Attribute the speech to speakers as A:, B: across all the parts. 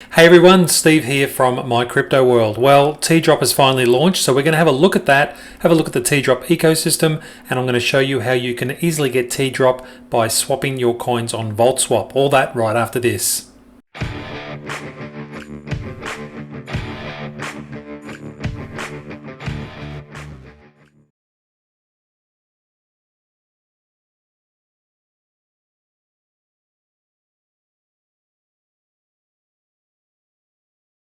A: Hey everyone, Steve here from My Crypto World. Well, Tdrop has finally launched, so we're going to have a look at that, have a look at the Tdrop ecosystem, and I'm going to show you how you can easily get Tdrop by swapping your coins on VaultSwap. All that right after this.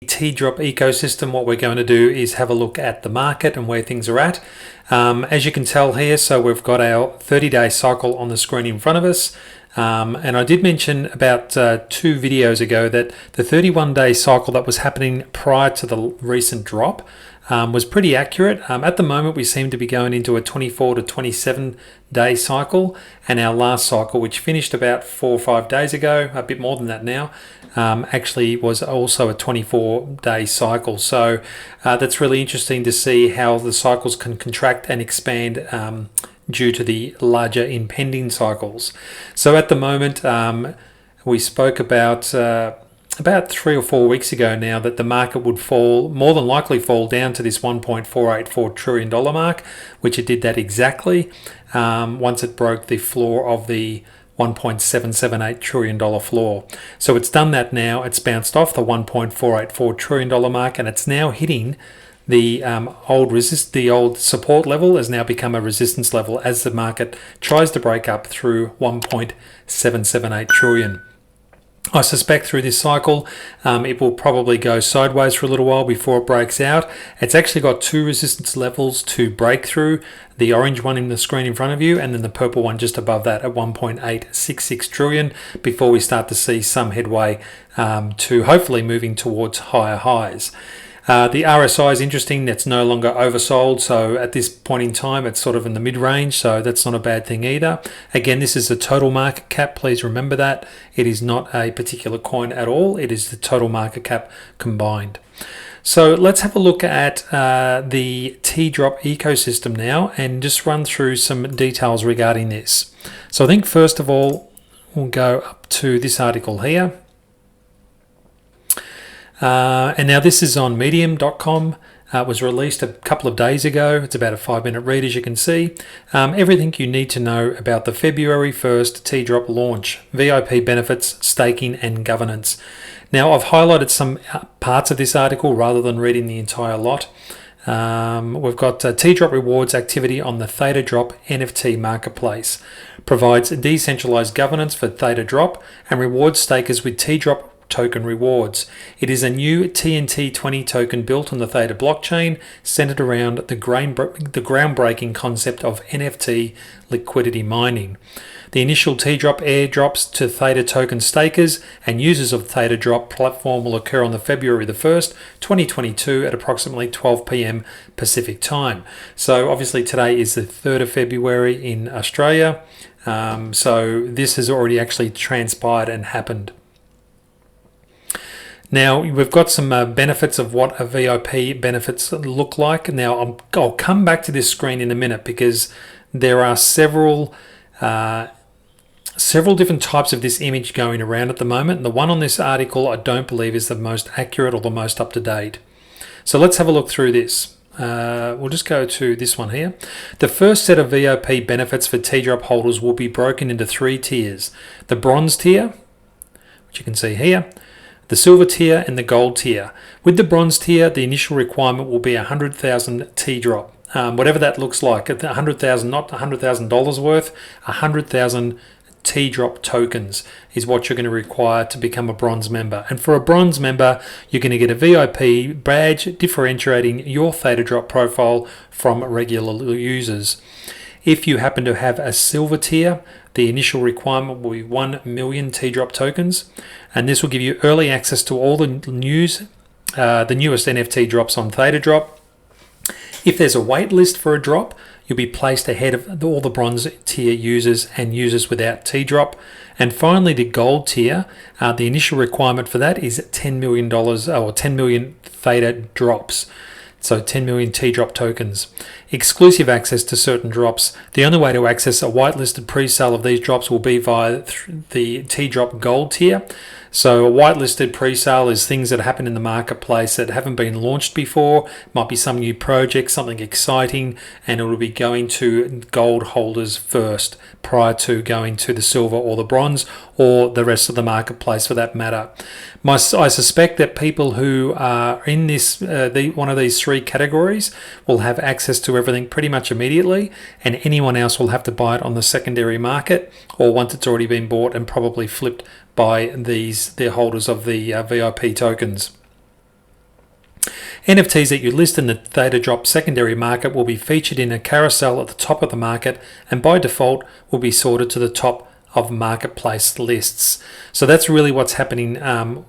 A: Tdrop ecosystem, what we're going to do is have a look at the market and where things are at. As you can tell here, so we've got our 30-day cycle on the screen in front of us. And I did mention about 2 videos ago that the 31-day cycle that was happening prior to the recent drop was pretty accurate. At the moment, we seem to be going into a 24 to 27-day cycle, and our last cycle, which finished about 4 or 5 days ago, a bit more than that now, actually was also a 24-day cycle. So that's really interesting to see how the cycles can contract and expand due to the larger impending cycles. So at the moment, we spoke about 3 or 4 weeks ago now that the market would fall, more than likely fall down to this $1.484 trillion mark, which it did that exactly once it broke the floor of the $1.778 trillion floor. So it's done that now. It's bounced off the $1.484 trillion mark, and it's now hitting the old support level has now become a resistance level as the market tries to break up through 1.778 trillion. I suspect through this cycle, it will probably go sideways for a little while before it breaks out. It's actually got 2 resistance levels to break through, the orange one in the screen in front of you, and then the purple one just above that at 1.866 trillion, before we start to see some headway to hopefully moving towards higher highs. The RSI is interesting. That's no longer oversold. So at this point in time, it's sort of in the mid-range. So that's not a bad thing either. Again, this is the total market cap. Please remember that. It is not a particular coin at all. It is the total market cap combined. So let's have a look at the Tdrop ecosystem now and just run through some details regarding this. So I think first of all, we'll go up to this article here. And now this is on medium.com. It was released a couple of days ago. It's about a 5-minute read, as you can see. Everything you need to know about the February 1st Tdrop launch, VIP benefits, staking and governance. Now I've highlighted some parts of this article rather than reading the entire lot. We've got Tdrop rewards activity on the Theta NFT marketplace. Provides decentralized governance for Theta and rewards stakers with Tdrop token rewards. It is a new TNT20 token built on the Theta blockchain, centered around the groundbreaking concept of NFT liquidity mining. The initial Tdrop airdrops to Theta token stakers and users of Tdrop platform will occur on the February the 1st, 2022 at approximately 12 p.m. Pacific time. So obviously today is the 3rd of February in Australia. So this has already actually transpired and happened. Now, we've got some benefits of what a VIP benefits look like. Now, I'll come back to this screen in a minute because there are several different types of this image going around at the moment. And the one on this article I don't believe is the most accurate or the most up-to-date. So let's have a look through this. We'll just go to this one here. The first set of VIP benefits for Tdrop holders will be broken into 3 tiers. The bronze tier, which you can see here, the silver tier and the gold tier. With the bronze tier, the initial requirement will be 100,000 Tdrop. Whatever that looks like, 100,000, not $100,000 worth, 100,000 Tdrop tokens is what you're going to require to become a bronze member. And for a bronze member, you're going to get a VIP badge differentiating your Tdrop profile from regular users. If you happen to have a silver tier, the initial requirement will be 1 million Tdrop tokens, and this will give you early access to all the newest NFT drops on Tdrop. If there's a wait list for a drop, you'll be placed ahead of all the bronze tier users and users without Tdrop. And finally, the gold tier, the initial requirement for that is $10 million or 10 million Theta drops. So 10 million Tdrop tokens. exclusive access to certain drops. The only way to access a whitelisted pre-sale of these drops will be via the Tdrop Gold tier. So a whitelisted pre-sale is things that happen in the marketplace that haven't been launched before. Might be some new project, something exciting, and it will be going to gold holders first prior to going to the silver or the bronze or the rest of the marketplace for that matter. I suspect that people who are in this one of these three categories will have access to everything pretty much immediately, and anyone else will have to buy it on the secondary market or once it's already been bought and probably flipped by the holders of the VIP tokens. NFTs that you list in the Tdrop secondary market will be featured in a carousel at the top of the market and by default will be sorted to the top of marketplace lists. So that's really what's happening.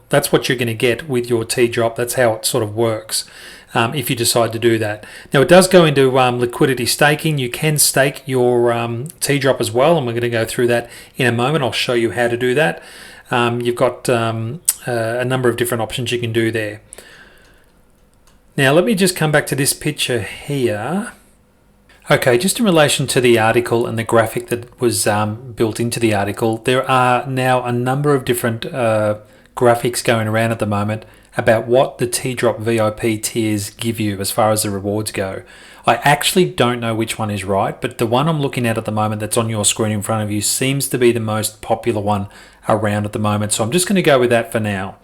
A: That's what you're going to get with your Tdrop. That's how it sort of works if you decide to do that. Now it does go into liquidity staking. You can stake your Tdrop as well, and we're going to go through that in a moment. I'll show you how to do that. You've got a number of different options you can do there. Now let me just come back to this picture here. Okay, just in relation to the article and the graphic that was built into the article, there are now a number of different graphics going around at the moment about what the Tdrop VIP tiers give you as far as the rewards go. I actually don't know which one is right, but the one I'm looking at the moment that's on your screen in front of you seems to be the most popular one around at the moment. So I'm just going to go with that for now.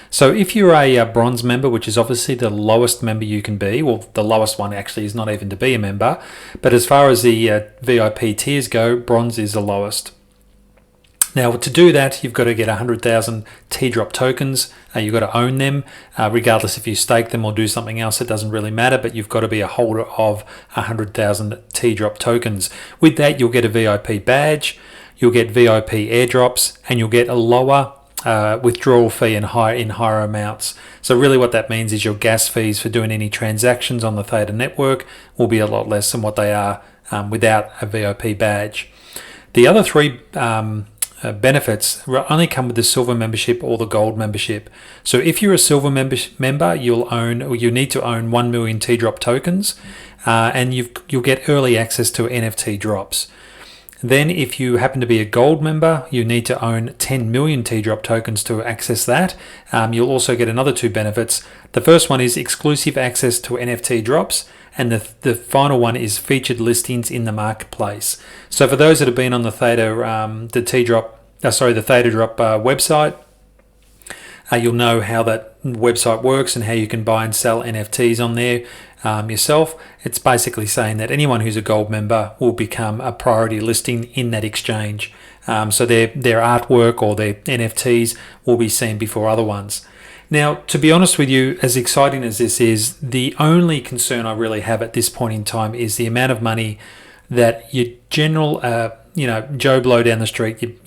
A: So if you're a bronze member, which is obviously the lowest member you can be, well, the lowest one actually is not even to be a member, but as far as the VIP tiers go, bronze is the lowest. Now, to do that, you've got to get 100,000 Tdrop tokens. You've got to own them, regardless if you stake them or do something else. It doesn't really matter, but you've got to be a holder of 100,000 Tdrop tokens. With that, you'll get a VIP badge, you'll get VIP airdrops, and you'll get a lower withdrawal fee in higher amounts. So really what that means is your gas fees for doing any transactions on the Theta network will be a lot less than what they are without a VIP badge. The other three benefits only come with the silver membership or the gold membership. So if you're a silver member, you need to own 1 million Tdrop tokens, and you'll get early access to NFT drops. Then if you happen to be a gold member, you need to own 10 million Tdrop tokens to access that. You'll also get another two benefits. The first one is exclusive access to NFT drops, and the final one is featured listings in the marketplace. So for those that have been on the Tdrop website, you'll know how that website works and how you can buy and sell NFTs on there yourself. It's basically saying that anyone who's a gold member will become a priority listing in that exchange. So their artwork or their NFTs will be seen before other ones. Now, to be honest with you, as exciting as this is, the only concern I really have at this point in time is the amount of money that your general, Joe Blow down the street,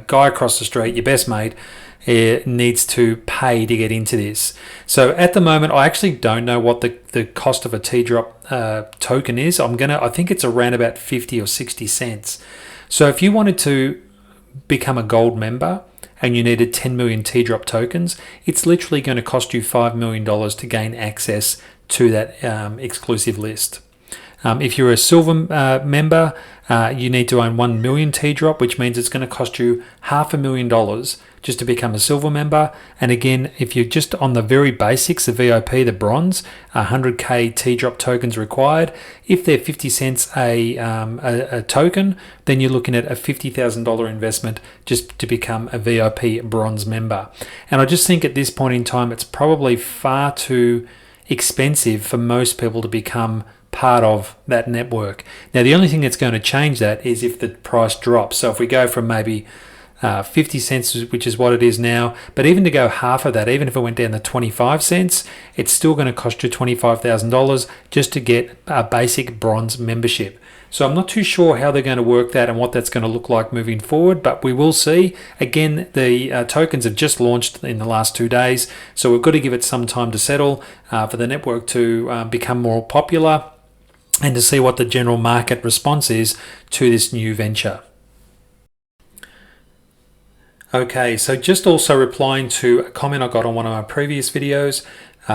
A: guy across the street, your best mate, needs to pay to get into this. So at the moment, I actually don't know what the cost of a Tdrop token is. I think it's around about 50 or 60 cents. So if you wanted to become a gold member and you needed 10 million Tdrop tokens, it's literally going to cost you $5 million to gain access to that exclusive list. If you're a silver member, you need to own 1 million Tdrop, which means it's going to cost you $500,000 just to become a silver member. And again, if you're just on the very basics, the VIP, the bronze, 100k Tdrop tokens required. If they're 50 cents a token, then you're looking at a $50,000 investment just to become a VIP bronze member. And I just think at this point in time, it's probably far too expensive for most people to become part of that network. Now, the only thing that's going to change that is if the price drops. So if we go from maybe 50 cents, which is what it is now, but even to go half of that, even if it went down to 25 cents, it's still going to cost you $25,000 just to get a basic bronze membership. So I'm not too sure how they're going to work that and what that's going to look like moving forward, but we will see. Again, the tokens have just launched in the last 2 days, so we've got to give it some time to settle for the network to become more popular and to see what the general market response is to this new venture. Okay, so just also replying to a comment I got on one of my previous videos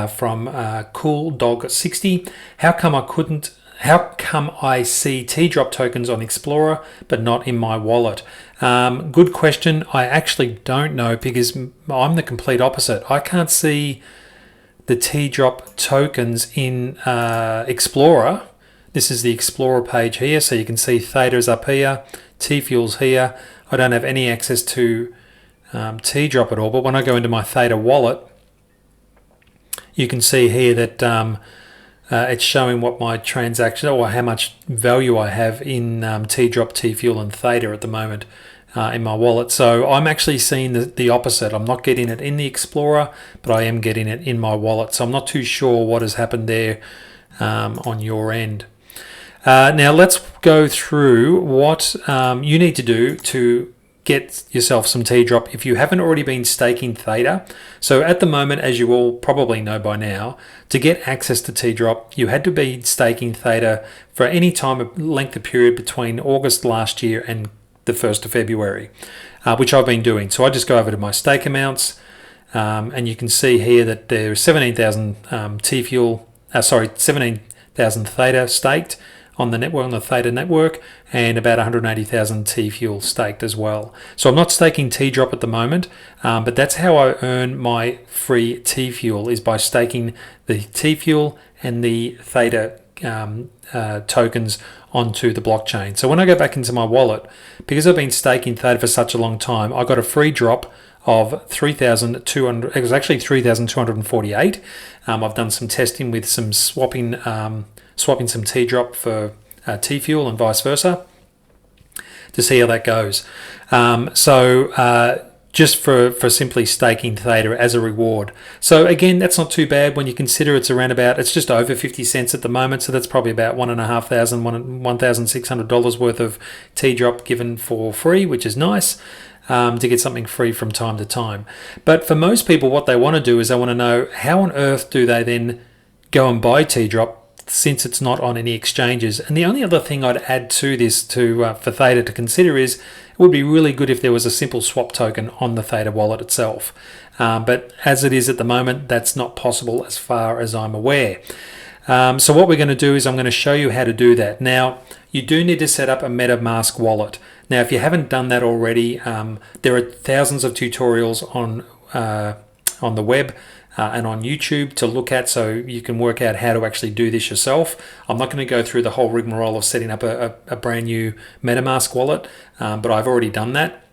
A: from Cool Dog 60. How come I couldn't how come I see Tdrop tokens on Explorer but not in my wallet? Good question. I actually don't know, because I'm the complete opposite. I can't see the Tdrop tokens in Explorer. This is the Explorer page here, so you can see Theta's up here, Tfuel's here. I don't have any access to Tdrop at all, but when I go into my Theta wallet, you can see here that it's showing what my transaction, or how much value I have in Tdrop, Tfuel and Theta at the moment in my wallet. So I'm actually seeing the opposite. I'm not getting it in the Explorer, but I am getting it in my wallet. So I'm not too sure what has happened there on your end. Now let's go through what you need to do to get yourself some Tdrop if you haven't already been staking Theta. So at the moment, as you all probably know by now, to get access to Tdrop, you had to be staking Theta for any time of length of period between August last year and the 1st of February, which I've been doing. So I just go over to my stake amounts, and you can see here that there's 17,000 17,000 Theta staked on the network, on the Theta network, and about 180,000 Tfuel staked as well. So I'm not staking Tdrop at the moment, but that's how I earn my free Tfuel, is by staking the Tfuel and the Theta tokens onto the blockchain. So when I go back into my wallet, because I've been staking Theta for such a long time, I got a free drop of 3,200. It was actually 3,248. I've done some testing with some swapping some Tdrop for Tfuel and vice versa to see how that goes. Just for simply staking Theta as a reward. So again, that's not too bad when you consider it's around about, it's just over 50 cents at the moment. So that's probably about $1,600 worth of Tdrop given for free, which is nice. To get something free from time to time. But for most people, what they want to do is they want to know, how on earth do they then go and buy Tdrop, since it's not on any exchanges? And the only other thing I'd add to this for Theta to consider is, it would be really good if there was a simple swap token on the Theta wallet itself. But as it is at the moment, that's not possible as far as I'm aware. So what we're going to do is I'm going to show you how to do that. Now, you do need to set up a MetaMask wallet. Now, if you haven't done that already, there are thousands of tutorials on the web and on YouTube to look at, so you can work out how to actually do this yourself. I'm not going to go through the whole rigmarole of setting up a brand new MetaMask wallet, but I've already done that.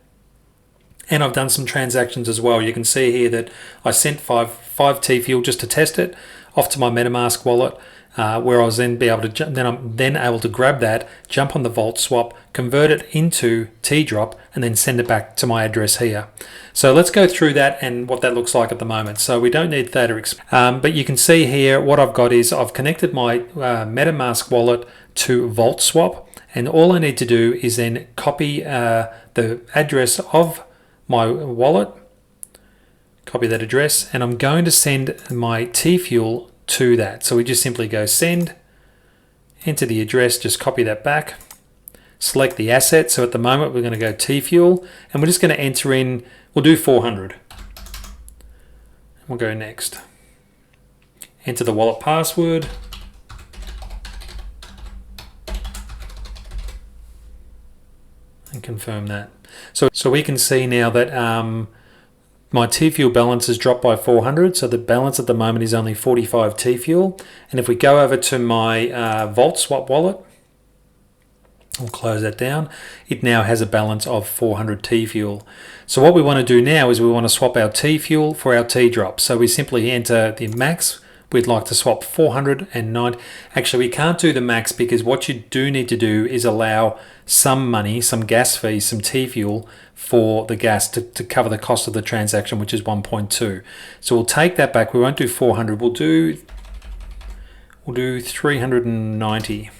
A: And I've done some transactions as well. You can see here that I sent 5 Tfuel just to test it off to my MetaMask wallet, where I was then able to grab that, jump on the Vault swap, convert it into Tdrop, and then send it back to my address here. So let's go through that and what that looks like at the moment. So we don't need Theta, but you can see here what I've got is I've connected my MetaMask wallet to Vault swap, and all I need to do is then copy the address of my wallet, copy that address, and I'm going to send my Tfuel to that. So we just simply go send, enter the address, just copy that back, select the asset. So at the moment we're going to go Tfuel, and we're just going to enter in, we'll do 400. We'll go next. Enter the wallet password. And confirm that. So we can see now that my Tfuel balance has dropped by 400, so the balance at the moment is only 45 Tfuel. And if we go over to my Vault swap wallet, we'll close that down, it now has a balance of 400 Tfuel. So what we want to do now is we want to swap our Tfuel for our Tdrop. So we simply enter the max. We'd like to swap 409. Actually, we can't do the max, because what you do need to do is allow some money, some gas fees, some Tfuel for the gas to cover the cost of the transaction, which is 1.2. So we'll take that back. We won't do 400. We'll do 390.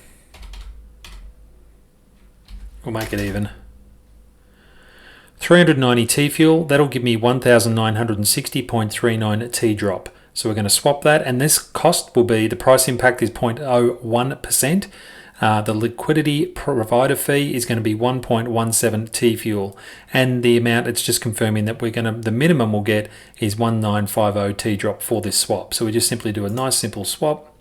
A: We'll make it even. 390 Tfuel. That'll give me 1,960.39 Tdrop. So we're going to swap that, and this cost will be, the price impact is 0.01%. The liquidity provider fee is going to be 1.17 Tfuel, and the amount, it's just confirming that the minimum we'll get is 1950 Tdrop for this swap. So we just simply do a nice simple swap.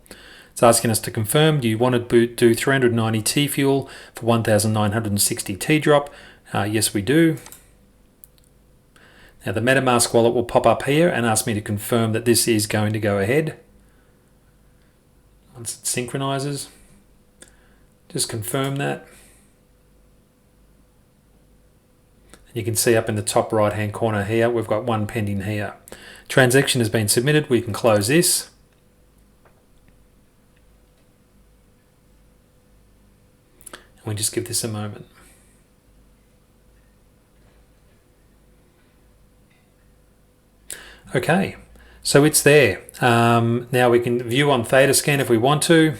A: It's asking us to confirm, do you want to do 390 Tfuel for 1,960 Tdrop? Yes, we do. Now the MetaMask wallet will pop up here and ask me to confirm that this is going to go ahead. Once it synchronizes, just confirm that. You can see up in the top right hand corner here, we've got one pending here. Transaction has been submitted. We can close this. And we just give this a moment. Okay, so it's there. Now we can view on Theta Scan if we want to.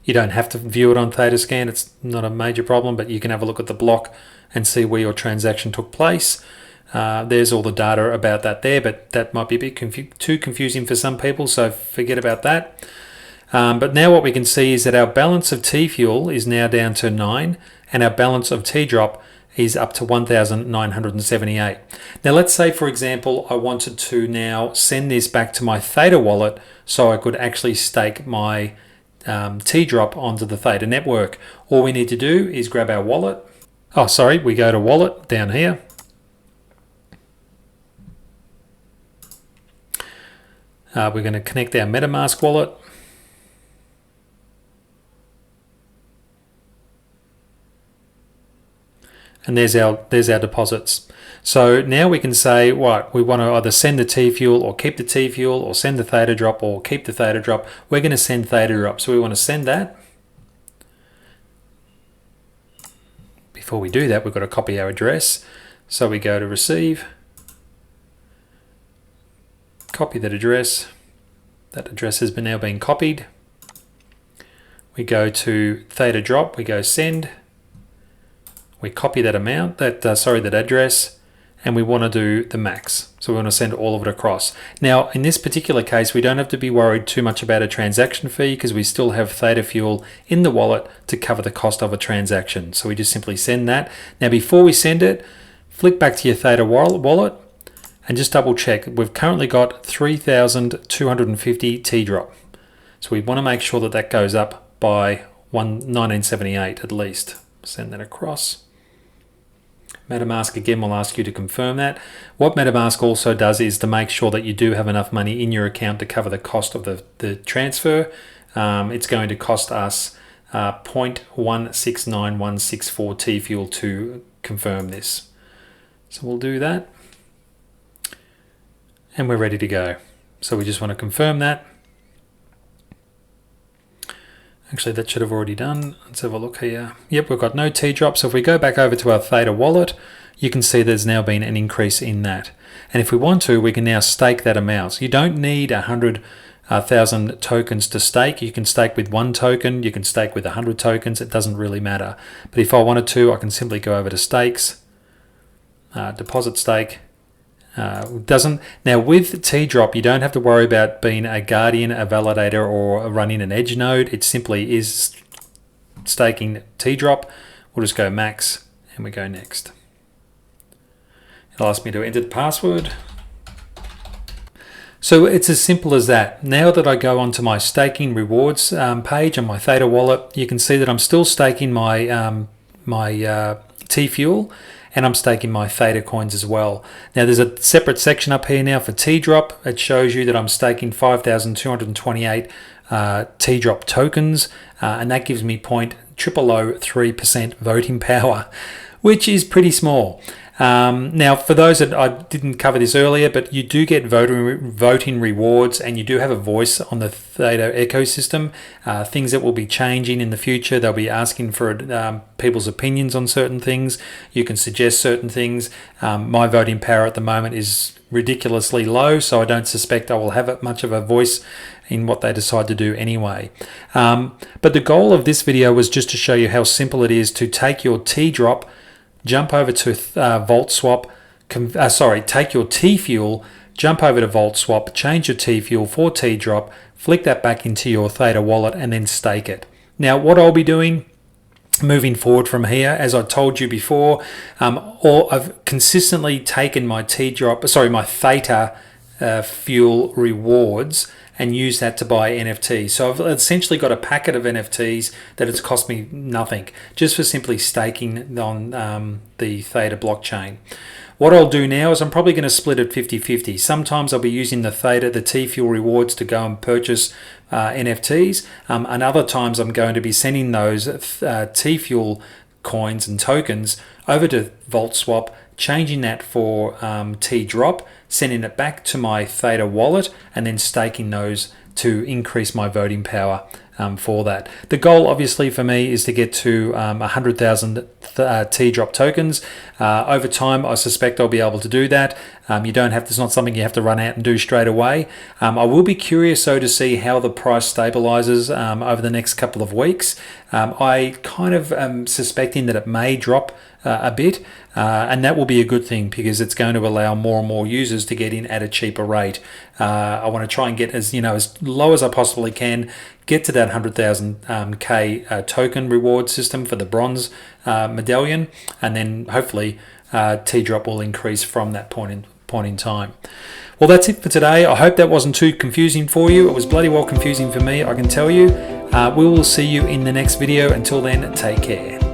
A: You don't have to view it on Theta Scan. It's not a major problem, but you can have a look at the block and see where your transaction took place. There's all the data about that there, but that might be a bit too confusing for some people, so forget about that. But now what we can see is that our balance of Tfuel is now down to 9, and our balance of Tdrop is up to 1,978. Now let's say, for example, I wanted to now send this back to my Theta wallet so I could actually stake my Tdrop onto the Theta network. All we need to do is grab our wallet. We go to wallet down here. We're going to connect our MetaMask wallet. And there's our deposits. So now we can say, what, we want to either send the Tfuel or keep the Tfuel, or send the Theta drop or keep the Theta drop. We're going to send Theta drop, so we want to send that. Before we do that, we've got to copy our address. So we go to receive, copy that address. That address has now been copied. We go to Theta drop, we go send. We copy that amount, that address, and we want to do the max. So we want to send all of it across. Now, in this particular case, we don't have to be worried too much about a transaction fee because we still have Theta Fuel in the wallet to cover the cost of a transaction. So we just simply send that. Now, before we send it, flick back to your Theta wallet and just double check. We've currently got 3,250 Tdrop. So we want to make sure that that goes up by 1978 at least. Send that across. MetaMask again will ask you to confirm that. What MetaMask also does is to make sure that you do have enough money in your account to cover the cost of the transfer. It's going to cost us 0.169164 Tfuel to confirm this. So we'll do that. And we're ready to go. So we just want to confirm that. Actually, that should have already done. Let's have a look here. Yep, we've got no Tdrop. So if we go back over to our Theta wallet, you can see there's now been an increase in that. And if we want to, we can now stake that amount. So you don't need 100,000 tokens to stake. You can stake with 1 token. You can stake with 100 tokens. It doesn't really matter. But if I wanted to, I can simply go over to stakes, deposit stake. Now with Tdrop, you don't have to worry about being a guardian, a validator, or running an edge node. It simply is staking Tdrop. We'll just go max and we go next. It'll ask me to enter the password. So it's as simple as that. Now that I go onto my staking rewards page on my Theta wallet, you can see that I'm still staking my Tfuel, and I'm staking my Theta coins as well. Now there's a separate section up here now for Tdrop. It shows you that I'm staking 5,228 Tdrop tokens, and that gives me 0.0003% voting power, which is pretty small. Now, for those that I didn't cover this earlier, but you do get voting rewards, and you do have a voice on the Theta ecosystem. Things that will be changing in the future. They'll be asking for people's opinions on certain things. You can suggest certain things. My voting power at the moment is ridiculously low, so I don't suspect I will have much of a voice in what they decide to do anyway. But the goal of this video was just to show you how simple it is to take your Tdrop, jump over to VaultSwap, take your Tfuel, jump over to VaultSwap, change your Tfuel for Tdrop, flick that back into your Theta wallet, and then stake it. Now, what I'll be doing moving forward from here, as I told you before, I've consistently taken my Theta Tfuel rewards and use that to buy NFTs. So I've essentially got a packet of NFTs that it's cost me nothing, just for simply staking on the Theta blockchain. What I'll do now is I'm probably going to split it 50-50. Sometimes I'll be using the Theta, the Tfuel rewards to go and purchase NFTs, and other times I'm going to be sending those Tfuel coins and tokens over to VaultSwap, changing that for Tdrop, sending it back to my Theta wallet, and then staking those to increase my voting power for that. The goal obviously for me is to get to 100,000 Tdrop tokens. Over time, I suspect I'll be able to do that. You don't have, it's not something you have to run out and do straight away. I will be curious though to see how the price stabilizes over the next couple of weeks. I kind of am suspecting that it may drop a bit, and that will be a good thing because it's going to allow more and more users to get in at a cheaper rate. I want to try and get as low as I possibly can, get to that 100,000 K token reward system for the bronze medallion, and then hopefully Tdrop will increase from that point in time. Well, that's it for today. I hope that wasn't too confusing for you. It was bloody well confusing for me, I can tell you. We will see you in the next video. Until then, take care.